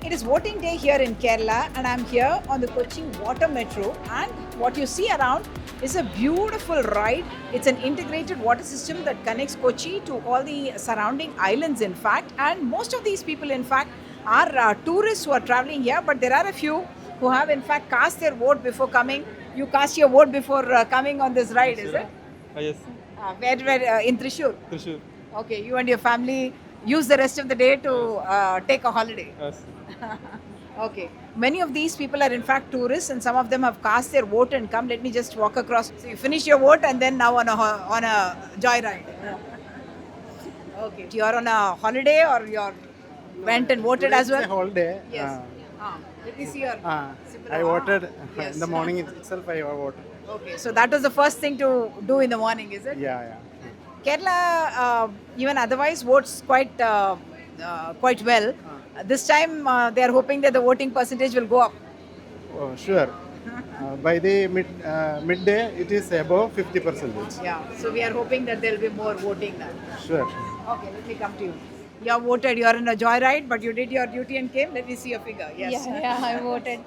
It is voting day here in Kerala, and I'm here on the Kochi Water Metro. And what you see around is a beautiful ride. It's an integrated water system that connects Kochi to all the surrounding islands, in fact. And most of these people, in fact, are tourists who are traveling here, but there are a few who have, in fact, cast their vote before coming. You cast your vote before coming on this ride, is it? Yes, Where in Thrissur? Trishur. Okay, you and your family use the rest of the day to take a holiday. Yes. Okay. Many of these people are in fact tourists, and some of them have cast their vote and come. Let me just walk across. So you finish your vote and then now on a joyride. Okay. You're on a holiday or you're went and voted as well? It's a holiday. Yes. Let me see your. symbol. I voted Yes. in the morning itself. I voted. Okay. So that was the first thing to do in the morning, is it? Yeah. Kerala, even otherwise, votes quite well. This time, they are hoping that the voting percentage will go up. Oh, sure. By the midday, it is above 50%. Yeah. So we are hoping that there will be more voting now. Sure. Okay, let me come to you. You have voted. You are in a joyride, but you did your duty and came. Let me see your figure. Yes. Yeah, I voted.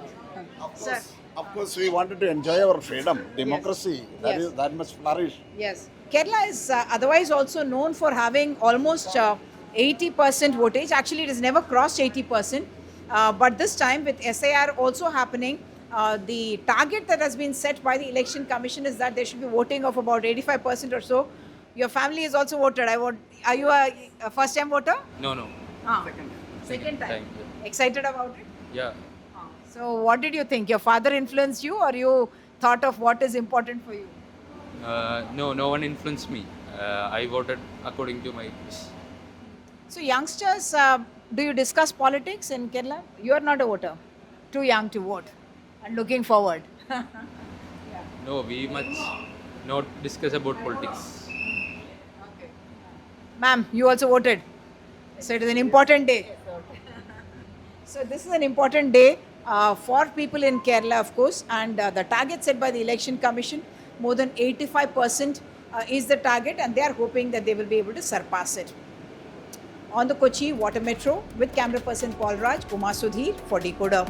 Sir. Of course, we wanted to enjoy our freedom, democracy. Yes. That must flourish. Yes. Kerala is otherwise also known for having almost 80% votage. Actually, it has never crossed 80%. But this time, with SIR also happening, the target that has been set by the Election Commission is that there should be voting of about 85% or so. Your family has also voted. Are you a first-time voter? No. Second time. Time. Excited about it? Yeah. So, what did you think? Your father influenced you, or you thought of what is important for you? No one influenced me. I voted according to my wish. So, youngsters, do you discuss politics in Kerala? You are not a voter. Too young to vote and looking forward. No, we much not discuss about politics. Ma'am, you also voted. So, it is an important day. So, this is an important day for people in Kerala, of course, and the target set by the Election Commission, more than 85% is the target, and they are hoping that they will be able to surpass it. On the Kochi Water Metro with camera person Paul Raj, Uma Sudhir for Decoder.